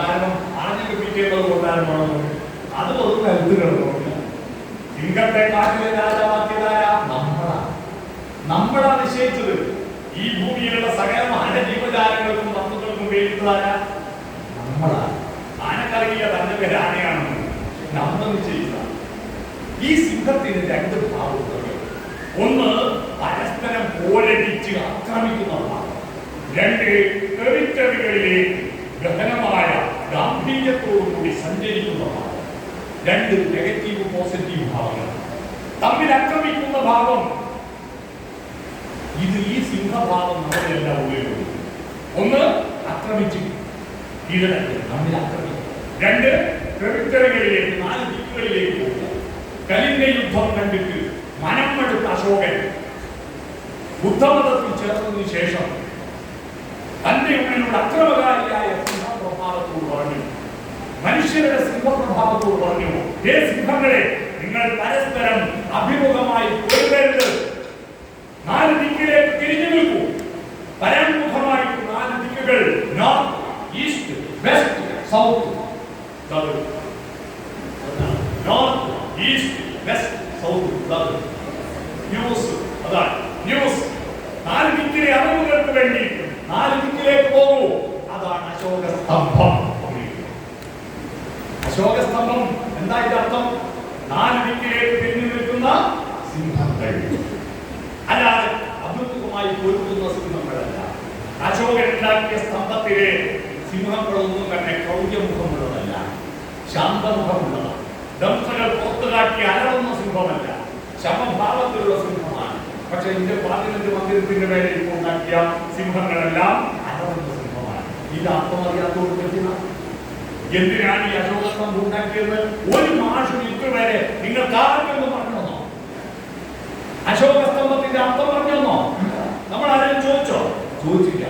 കാരണം ആഞ്ഞു കിട്ടിയത് കൊണ്ടാണ് അത് ഒന്നും കരുത്ത് കിടന്നില്ല. സിംഹത്തെ കാട്ടിലെ രാജാവാക്കിയതായ നമ്മളാ നിശ്ചയിച്ചത്. ഈ ഭൂമിയിലുള്ള സകലമായ ജീവജാലങ്ങൾക്കും വസ്തുക്കൾക്കും വേണ്ടിയതായ നമ്മളാണ്. ആനക്കറിയ തന്റെ പേര് ആനയാണെന്ന് നമ്മൾ നിശ്ചയിച്ച. ഈ സിംഹത്തിന് രണ്ട് ഭാവമുണ്ട്. ഒന്ന് പരസ്പരം പോരടിച്ച് ആക്രമിക്കുന്ന ഭാവം, രണ്ട് ടെറിറ്ററികളിലേക്ക് ഗഹനമായ ഗാംഭീര്യത്തോടുകൂടി സഞ്ചരിക്കുന്ന ഭാവം. രണ്ട് നെഗറ്റീവ് പോസിറ്റീവ് ഭാവങ്ങൾ തമ്മിൽ ആക്രമിക്കുന്ന ഭാവം. ഇത് ഈ സിംഹഭാവം നമ്മളെല്ലാം ഉള്ളിലുണ്ട്. ഒന്ന് ആക്രമിച്ച് കീഴടക്കുക, തമ്മിൽ ആക്രമിക്കുക. രണ്ട് ടെറിറ്ററികളിലേക്ക്, നാല് ദിക്കുകളിലേക്ക് പോകുക. കലിംഗ യുദ്ധം കണ്ടിട്ട് മനമെടുത്ത അശോകൻ ബുദ്ധമതത്തിൽ ചേർന്നതിന് ശേഷം തന്റെ ഉള്ളിലൂടെ അക്രമകാരിയായ സിംഹപ്രഭാവത്തോട് പറഞ്ഞു, മനുഷ്യരുടെ സിംഹപ്രഭാവത്തോട് പറഞ്ഞു, ഹേ സിംഹങ്ങളെ, നിങ്ങൾ പരസ്പരം അഭിമുഖമായി പൊരുതരുത്. നാല് ദിക്കിലേക്ക് തിരിഞ്ഞു നിൽക്കൂ. പരമുഖമായിട്ട് നാല് ദിക്കുകൾ, north, east, west, south. North, east, west, south. News, അതാണ് ന്യൂസ്. നാല് ദിക്കിലെ അറിവുകൾക്ക് വേണ്ടി നാല് ദിക്കിലേക്ക് പോകൂ. അതാണ് അശോകസ്തംഭം. അശോകസ്തംഭം എന്താ ഇതിന്റെ അർത്ഥം? നാല് ദിക്കിലേക്ക് തിരിഞ്ഞു നിൽക്കുന്ന സിംഹങ്ങൾ, അല്ലാതെ അഭിമുഖമായി പൊരുതുന്ന സിംഹങ്ങളല്ല. അശോകൻ ഉണ്ടാക്കിയ സ്തംഭത്തിലെ സിംഹങ്ങളൊന്നും തന്നെ ക്രൗര്യമുഖമുള്ളതല്ല, ശാന്തമുഖമുള്ളതാണ്. ദംസകൾ പുറത്തു കാട്ടി അലറുന്ന സിംഹമല്ല, ശമഭാവത്തിലുള്ള സിംഹമാണ്. പക്ഷെ ഇതിന്റെ പാർലമെന്റ് മന്ദിരത്തിന്റെ മേലെ ഇപ്പോൾ ഉണ്ടാക്കിയ സിംഹങ്ങളെല്ലാം അലറുന്ന സിംഹമാണ്. ഇത് അർത്ഥമറിയാത്തോട് പറ്റുന്ന എന്തിനാണ് ഈ അശോകസ്തംഭം ഉണ്ടാക്കിയത്? ഒരു മാഷും ഇതുവരെ നിങ്ങൾക്ക് ആർക്കെന്ന് പറഞ്ഞോ? അശോകസ്തംഭത്തിന്റെ അർത്ഥം പറഞ്ഞോ? നമ്മൾ ആരെയും ചോദിച്ചോ? ചോദിച്ചില്ല.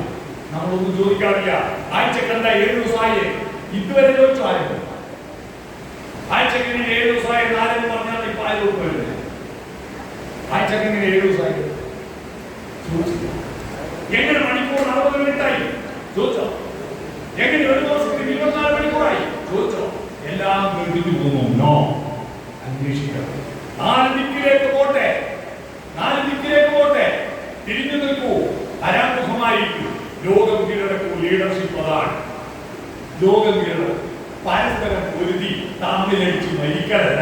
നമ്മളൊന്നും ചോദിക്കാറില്ല. ആഴ്ചക്കെന്താ 7 ദിവസമായി ഇതുവരെ ചോദിച്ചോ? ആരും ആഴ്ചക്കെങ്ങനെ 7 ദിവസമായി നാലെന്ന് പറഞ്ഞാൽ ഇപ്പൊ ആരും വരുന്നത്. ആഴ്ചക്കെങ്ങനെ 7 ദിവസമായി ചോദിച്ചില്ല. എങ്ങനെ മണിക്കൂർ 60 മിനിറ്റായി ചോദിച്ചോ? എങ്ങനെ ഒരു ദിവസത്തിന് 24 മണിക്കൂറായി ചോദിച്ചോ? എല്ലാം കേട്ടിട്ട് പോകുന്നു. അന്വേഷിക്കണം. നാല് ദിക്കിലേക്ക് പോട്ടെ, നാല് ദിക്കിലേക്ക് പോട്ടെ. തിരിഞ്ഞു നിൽക്കൂ, പരാമുഖമായിരിക്കും. ലോകം കീഴടക്കൂ. ലീഡർഷിപ്പ് അതാണ്. ലോകം കീഴടക്കും. പരസ്പരം പൊരുതി തമ്മിലടിച്ച് മരിക്കലല്ല.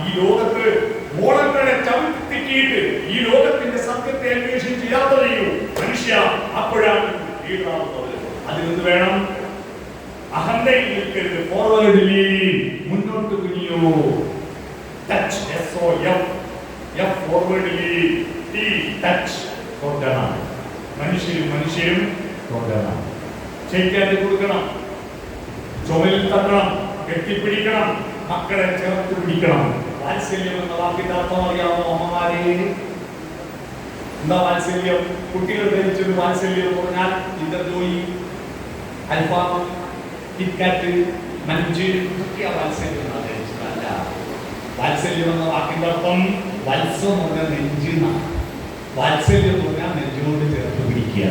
ഈ ലോകത്ത് ഓളങ്ങളെ ചവിട്ടിക്കിയിട്ട് ഈ ലോകത്തിന്റെ സത്യത്തെ അന്വേഷിച്ച് യാത്ര ചെയ്യൂ മനുഷ്യ. അപ്പോഴാണ് ലീഡറാവുന്നത്. അതിനെന്ത് വേണം? അഹന്തയിൽ നിൽക്കരുത്. ഫോർവേഡ്, മുന്നോട്ട് കുനിയോ. Touch, SOF, forward, touch. തൊടണം. മനുഷ്യരും തൊടണം. ചെയ്യിക്കാതെ കൊടുക്കണം, ചുമലിൽ തട്ടണം, കെട്ടിപ്പിടിക്കണം, മക്കളെ ചേർത്ത് പിടിക്കണം. വാത്സല്യം എന്ന വാക്കിന്റെ അർത്ഥം അറിയാമോ അമ്മമാരെ? എന്താ വാത്സല്യം? കുട്ടികൾ ധരിച്ചൊരു വാത്സല്യം പറഞ്ഞാൽ ഇന്റർജോയി, അൽഫാം, കിറ്റ്കാറ്റ്, മഞ്ച്, ഇതൊക്കെയാ വാത്സല്യം എന്നാ ധരിച്ചതല്ല. വാത്സല്യം എന്ന വാക്കിന്റെ അർത്ഥം വത്സം എന്ന് പറഞ്ഞാൽ നെഞ്ചിന. വാത്സല്യം എന്ന് പറഞ്ഞാൽ നെഞ്ചോട് ചേർത്ത് പിടിക്കുക.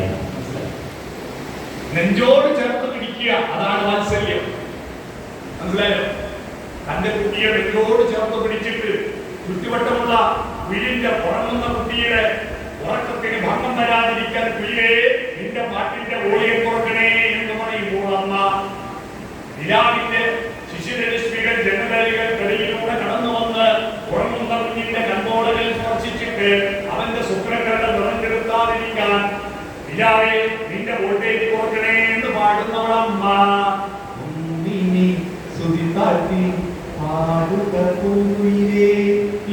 നെഞ്ചോട് ചേർത്ത് പിടിക്കുക, അതാണ് വാത്സല്യം. മനസ്സിലായോ? തന്റെ കുട്ടിയെ നെഞ്ചോട് ചേർത്ത് പിടിച്ചിട്ട് ചുറ്റുവട്ടമുള്ള വീടിന്റെ പുറങ്ങുന്ന കുട്ടിയുടെ ഉറക്കത്തിന് ഭംഗം വരാതിരിക്കാൻ കുയിലേ നിന്റെ പാട്ടിന്റെ ഓളിയെ തുറക്കണേ എന്ന് പറയുമ്പോൾ അമ്മ നിലാവിന്റെ ശിശിരരശ്മികൾ ജനതകളിലൂടെ കടന്നു വന്ന് ഉറങ്ങുന്ന കുഞ്ഞിന്റെ കൺപോളകൾ സ്പർശിച്ചിട്ട് അവന്റെ സ്വപ്നങ്ങളുടെ നിറം കെടുത്താതിരിക്കാൻ നിലാവേ നിന്റെ വോൾട്ടേജ് കുറക്കണേ എന്ന് പാടുന്നവളമ്മ.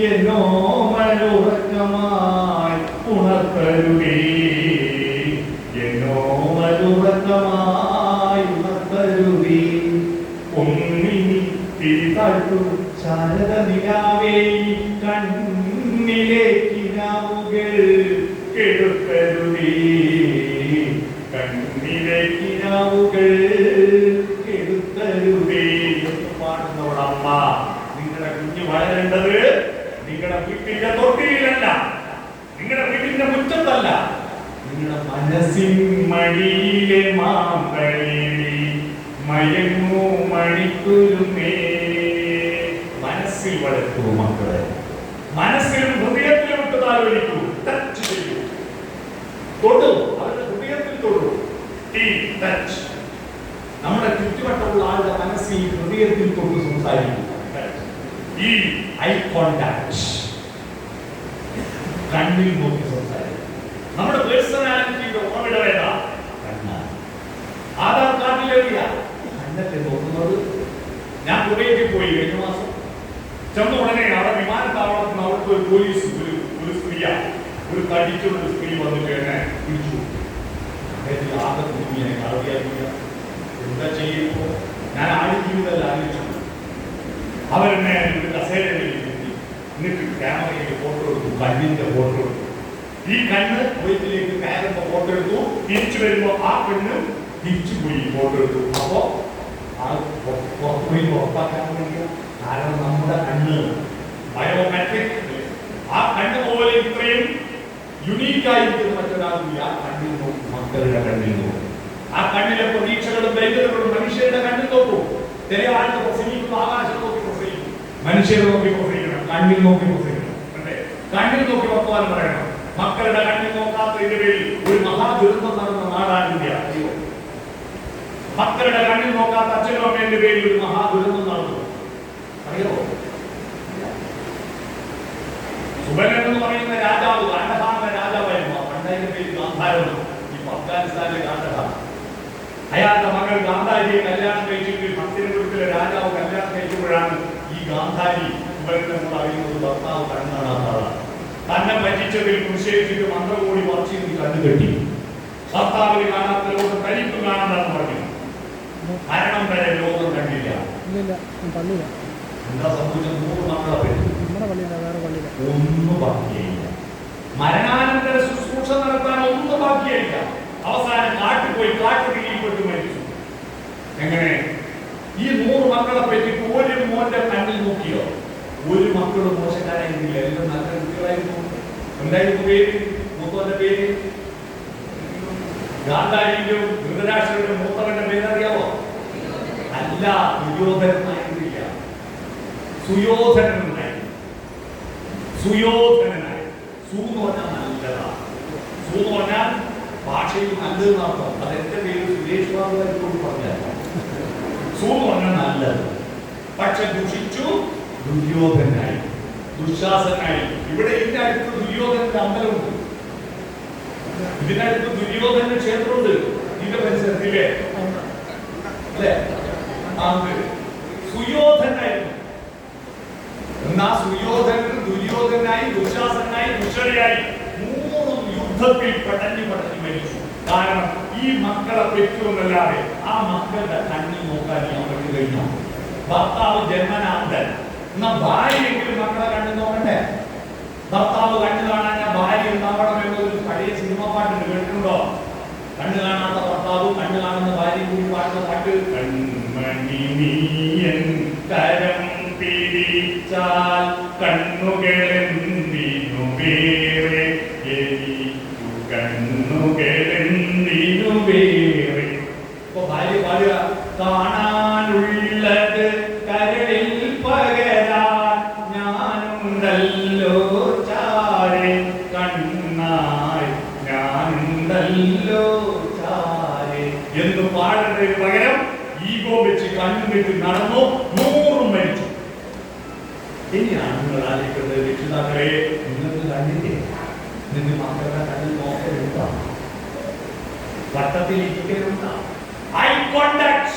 എന്നോ മനോഹരമായി ഉണർത്തരുതേ, എന്നോ മനോഹരമായി ഉണർത്തരുതേ. ഒന്നിനി തിരിതാട്ടു ശാരദ നിലാവേ കണ്ണിലേക്കിനാവുകൾ കെടുത്തരുതേ, കണ്ണിലേക്കിനാവുകൾ കെടുത്തരുതേ എന്ന് പാടുന്നവളമ്മ. നിങ്ങളുടെ കുഞ്ഞ് വളരേണ്ടത് നിങ്ങളുടെ വീട്ടിന്റെ തൊട്ടിയിലല്ല, നിങ്ങളുടെ വീട്ടിന്റെ മുറ്റത്തല്ല, നിങ്ങളുടെ മനസ്സിൻ മടിയിലെ മാമ്പഴി മയങ്ങൂ മണിക്കുരുമേ. മനസ്സിൽ വളർത്തൂ മക്കളെ, മനസ്സിലും ഹൃദയത്തിലും ഇട്ട് താലോലിക്കൂ, ടച്ച് ചെയ്യൂ, തൊടു, അവരുടെ ഹൃദയത്തിൽ തൊടു. ടച്ച്. നമ്മുടെ ചുറ്റുവട്ടമുള്ള ആളുടെ മനസ്സിൽ ഹൃദയത്തിൽ തൊട്ട് സംസാരിക്കും. ഈ ഐ കോണ്ടാക്ട്, കണ്ണിൽ നോക്കി സംസാരിക്കും. നമ്മുടെ പേഴ്സണാലിറ്റിയുടെ ഉറവിടം ഏതാ? കണ്ണാണ്. ആധാർ കാർഡിലെഴുതിയ കണ്ണത്തെ നോക്കുന്നത്. ഞാൻ കുവൈറ്റിൽ പോയി കഴിഞ്ഞ മാസം. ചെന്ന ഉടനെ അവിടെ വിമാനത്താവളത്തിൽ നിന്ന് അവിടുത്തെ ഒരു പോലീസ് ഒരു സ്ത്രീയാ, ഒരു തടിച്ചുള്ള സ്ത്രീ വന്നിട്ട് എന്നെ പിടിച്ചു. അദ്ദേഹത്തിൽ ആകെ കുടുങ്ങിയെ കളവിയാക്കില്ല. എന്താ ചെയ്യുമ്പോ ഞാൻ ആലോചിക്കുന്നതല്ല ആലോചിച്ചു. അവരെന്നെ ഒരു കസേരയിൽ ഇരുത്തി, എന്നിട്ട് ക്യാമറയിൽ ഫോട്ടോ എടുത്തു, കണ്ണിന്റെ ഫോട്ടോ എടുത്തു. ഈ കണ്ണ് കുവൈറ്റിലേക്ക് കയറുമ്പോ ഫോട്ടോ എടുത്തു, തിരിച്ചു വരുമ്പോ ആ കണ്ണ് തിരിച്ചു പോയി ഫോട്ടോ എടുത്തു. അപ്പോ ആ പുറത്തുപോയി ഉറപ്പാക്കാൻ വേണ്ടി, കാരണം നമ്മുടെ കണ്ണ് ബയോമെട്രിക്, ആ കണ്ണ് പോലെ ഇത്രയും യുണീക്കായിരിക്കുന്ന മറ്റൊരാളില്ല. ആ കണ്ണിൽ നോക്കും, മക്കളുടെ കണ്ണിൽ നോക്കും. ആ കണ്ണിലെ പ്രതീക്ഷകളും ദൈവങ്ങളും മനുഷ്യരുടെ കണ്ണിൽ നോക്കും. ചില ആളുകൾ പ്രസംഗിക്കുന്നു, ആകാശം നോക്കി പ്രസംഗിക്കും. മനുഷ്യരെ നോക്കി പ്രസംഗിക്കണം, കണ്ണിൽ നോക്കി പ്രസംഗിക്കണം. അല്ലേ? കണ്ണിൽ നോക്കി വർത്തമാനം പറയണം. മക്കളുടെ കണ്ണിൽ നോക്കാത്തതിന്റെ പേരിൽ ഒരു മഹാദുരന്തം നടന്ന നാടാണ് ഇന്ത്യ. മക്കളുടെ കണ്ണിൽ നോക്കാത്ത അച്ഛനും അമ്മേന്റെ പേരിൽ ഒരു മഹാദുരന്തം നടന്നു. അറിയോ? സുബലൻ എന്ന് പറയുന്ന രാജാവ്, ഗാന്ധഹാറിന്റെ രാജാവായിരുന്നു. പണ്ടതിന്റെ പേര് ഗാന്ധാരം, ഇപ്പൊ അഫ്ഗാനിസ്ഥാനിലെ ഗാന്ധഹാർ. അയാളുടെ മകൾ ഗാന്ധാരിയെ കല്യാണം കഴിച്ചിട്ട് ഭക്തിപുരത്തിലെ രാജാവ് കല്യാണം കഴിക്കുമ്പോഴാണ് ഈ ഗാന്ധാരി സുബലനെ നമ്മൾ അറിയുന്നത് ഭർത്താവ് കണ്ണാണാത്ത ആളാണ്. തന്നെ പറ്റിച്ചതിൽ നിഷേധിച്ചിട്ട് മന്ത്രകൂടി വർഷിച്ച് കണ്ണുകെട്ടി. ഭർത്താവിന് കാണാത്ത ലോകം തനിക്കും കാണാമെന്ന് പറഞ്ഞു. മരണം വരെ ലോകം കണ്ടില്ല. എന്താ സംഭവിച്ചത്? 100 മക്കളെ പറ്റി ഒന്നും ബാക്കിയായില്ല. മരണാനന്തര ശുശ്രൂഷ നടത്താൻ ഒന്നും ബാക്കിയായില്ല. അവസാനം കാട്ടിൽ പോയി കാട്ടുതീയിൽപ്പെട്ട് മരിച്ചു. എങ്ങനെ? ഈ 100 മക്കളെ പറ്റിട്ട് ഒരു മോന്റെ കണ്ണിൽ നോക്കിയോ? ഒരു മക്കളും മോശക്കാരായിരുന്നില്ല, എല്ലാം നല്ല കുട്ടികളായിരുന്നു. എന്തായിരുന്നു പേര്? മൂത്തവന്റെ പേര് ഗാന്ധാരിയുടെ ധൃതരാഷ്ട്രയുടെ മൂത്തവന്റെ പേരറിയാവോ? അല്ല, ദുര്യോധനനായിരുന്നില്ല, സുയോധനനായി. സുയോധനനായി. സു എന്ന് പറഞ്ഞാൽ നല്ലതാ. സു എന്ന് പറഞ്ഞാൽ ഭാഷയിൽ നല്ലതെന്ന് അർത്ഥം. അതെന്റെ പേര് സുരേഷ് ബാബു ആയിക്കോട്ട് പറഞ്ഞാൽ സു എന്ന് പറഞ്ഞാൽ നല്ലത്. പക്ഷെ ദുഷിച്ചു, ദുര്യോധനായി, ദുശാസനായി. ഇവിടെ ഇതിന്റെ അടുത്ത് ദുര്യോധനന്റെ അമ്പലമുണ്ട്, ഇതിനടുത്ത് ദുര്യോധന ക്ഷേത്രമുണ്ട്. ഇതിന്റെ പരിസരത്തില്ലേ? അല്ലേ? സുയോധനായിരുന്നു. എന്നാ സുയോധനൻ ദുര്യോധനായി, ദുശാസനായി, ദുഷളിയായി 3 യുദ്ധത്തിൽ പടഞ്ഞു മരിച്ചു. കാരണം ഈ മക്കളെ പെറ്റുവെന്നല്ലാതെ ആ മക്കളുടെ കണ്ണിൽ നോക്കാൻ അവർക്ക് കഴിഞ്ഞു. ഭർത്താവ് ജന്മനാന്തൻ, എന്നാ ഭാര്യയെങ്കിലും മക്കളെ കണ്ണു നോക്കണ്ടേ? ഭർത്താവ് കണ്ണു കാണാൻ ഭാര്യ ഉണ്ടാവണം എന്നൊരു പഴയ സിനിമ പാട്ടുണ്ട്, കേട്ടിട്ടുണ്ടോ? കണ്ണു കാണാത്ത ഭർത്താവും കണ്ണു കാണുന്ന ഭാര്യയും കൂടി പാടുന്ന പാട്ട്. കൺമണി നീയൻ കരം പിടിച്ചാൽ കണ്ണുകളെന്തിനു വേറെ, എനിക്കു കണ്ണുകളെന്തിനു വേറെ. ഇപ്പൊ ഭാര്യ പാടുക, കാണാനുള്ളത് കരളിൽ പകരാൻ ഞാനുണ്ടല്ലോ ചാരെ, കണ്ണായി ഞാനുണ്ടല്ലോ ചാരെ എന്ന് പാടുന്നതിന് പകരം ഈഗോ വെച്ച് കണ്ണു വെച്ച് നടന്നു, 100 മരിച്ചു. ഇനിയാണ് നിങ്ങൾ ആലോചിക്കുന്നത്, രക്ഷിതാക്കളെ നിങ്ങൾക്ക് കണ്ണില്ലേ? നിങ്ങൾ മക്കളുടെ കണ്ണിൽ നോക്കലുണ്ടോ? വട്ടത്തിൽ ഇരിക്കലുണ്ടോ? Eye contact.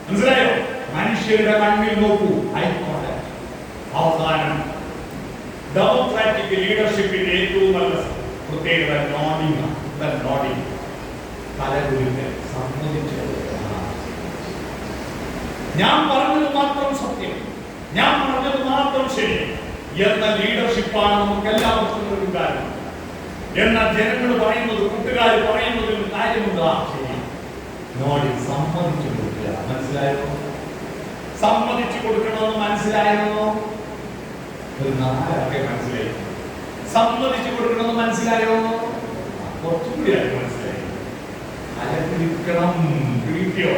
മനസ്സിലായോ? മനുഷ്യരുടെ കണ്ണിൽ നോക്കൂ, ഐ കോണ്ടാക്ട്. അവസാനം ഡെമോക്രാറ്റിക് ലീഡർഷിപ്പിന്റെ ഏറ്റവും നല്ല പ്രത്യേകത നോഡിംഗ്. നോഡിംഗ്, തലകുലുക്കൽ, സമ്മതിച്ചു. ഞാൻ പറഞ്ഞത് മാത്രം സത്യം, ഞാൻ പറഞ്ഞത് മാത്രം ശരി എന്ന ലീഡർഷിപ്പാണ് നമുക്ക് എല്ലാവർക്കും ഒരു കാരണം. എന്നാൽ ജനങ്ങൾ പറയുന്നത്, കൂട്ടുകാർ പറയുന്നതിൽ കാര്യമുണ്ടാ ശരി. നോടി സമ്മതിച്ചു കൊടുക്കുക. മനസ്സിലായോ? സമ്മതിച്ചു കൊടുക്കണമെന്ന് മനസ്സിലായോ? ഒരു 4 മനസ്സിലായി. സമ്മതിച്ചു കൊടുക്കണമെന്ന് മനസ്സിലായോ? കുറച്ചുകൂടി മനസ്സിലായി. അലപ്പിടിക്കണം, പിടിക്കോ?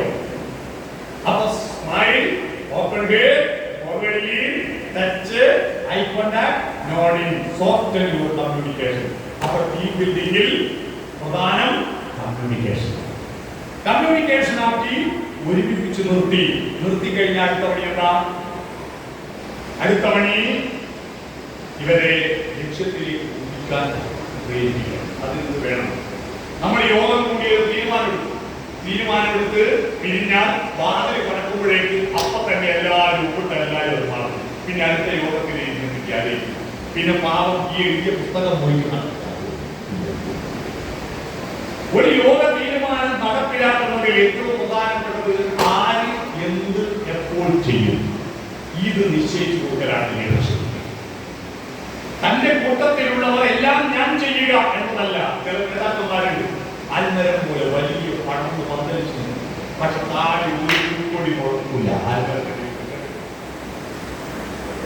അപ്പൊ smile, open gate, forward lean, touch, eye contact, nodding, soft your communication. അപ്പൊ ടീം ബിൽഡിംഗിൽ പ്രധാനം കമ്മ്യൂണിക്കേഷൻ. കമ്മ്യൂണിക്കേഷൻ ആക്കി ഒരുമിപ്പിച്ച് നിർത്തി കഴിഞ്ഞാൽ അടുത്ത പണി എന്താ? അടുത്ത പണി ഇവരെ ലക്ഷ്യത്തിലേക്ക് എത്തിക്കാൻ പ്രേരിപ്പിക്കണം. അതിന് വേണം നമ്മൾ യോഗം കൂടിയത് തീരുമാനമെടുത്ത് പിരിഞ്ഞാൽ വാതിൽ കടക്കുമ്പോഴേക്ക് അപ്പൊ തന്നെ എല്ലാവരും ഒപ്പിട്ട് എല്ലാവരും മാറും. പിന്നെ അടുത്ത യോഗത്തിലേക്ക് എത്തിക്കാതിരിക്കും. പിന്നെ പാവം ഈ എഴുതിയ പുസ്തകം പോയിക്കണം. ഒരു യോഗ തീരുമാനം നടപ്പിലാക്കുന്നതിൽ ഏറ്റവും പ്രധാനപ്പെട്ടത് ആര് എന്ത് എപ്പോൾ ചെയ്യും ഇത് നിശ്ചയിച്ചു കൊടുക്കലാണ് ലീഡർഷിപ്പ്. തന്റെ കൂട്ടത്തിലുള്ളവർ എല്ലാം ഞാൻ ചെയ്യുക എന്നതല്ല. ചില നേതാക്കന്മാരുണ്ട് ആൽമരം പോലെ വലിയ പടർന്ന് പന്തലിച്ചു, പക്ഷെ താഴെ ഒരു കൂടി കുഴപ്പമില്ല.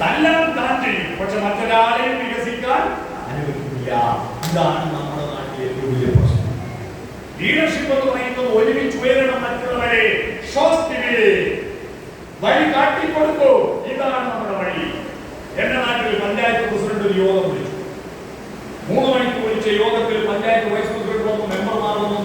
എല്ലാം താൻ ചെയ്യും, പക്ഷെ മറ്റൊരാളെയും വികസിക്കാൻ അനുവദിക്കില്ല. ഇതാണ് നമ്മുടെ നാട്ടിലെ ഏറ്റവും വലിയ പ്രശ്നം. ലീഡർഷിപ്പ് എന്ന് പറയുന്നത് ഒരുമിച്ച് ഉയരണം, മറ്റുള്ളവരെ വഴി കാട്ടിക്കൊടുക്കൂ. ഇതാണ് നമ്മുടെ വഴി. എന്റെ നാട്ടിൽ പഞ്ചായത്ത് പ്രസിഡന്റ് ഒരു യോഗം വിളിച്ചു. 3 മണിക്ക് വിളിച്ച യോഗത്തിൽ പഞ്ചായത്ത് വൈസ് പ്രസിഡന്റ് വന്നു, മെമ്പർമാർ വന്നു,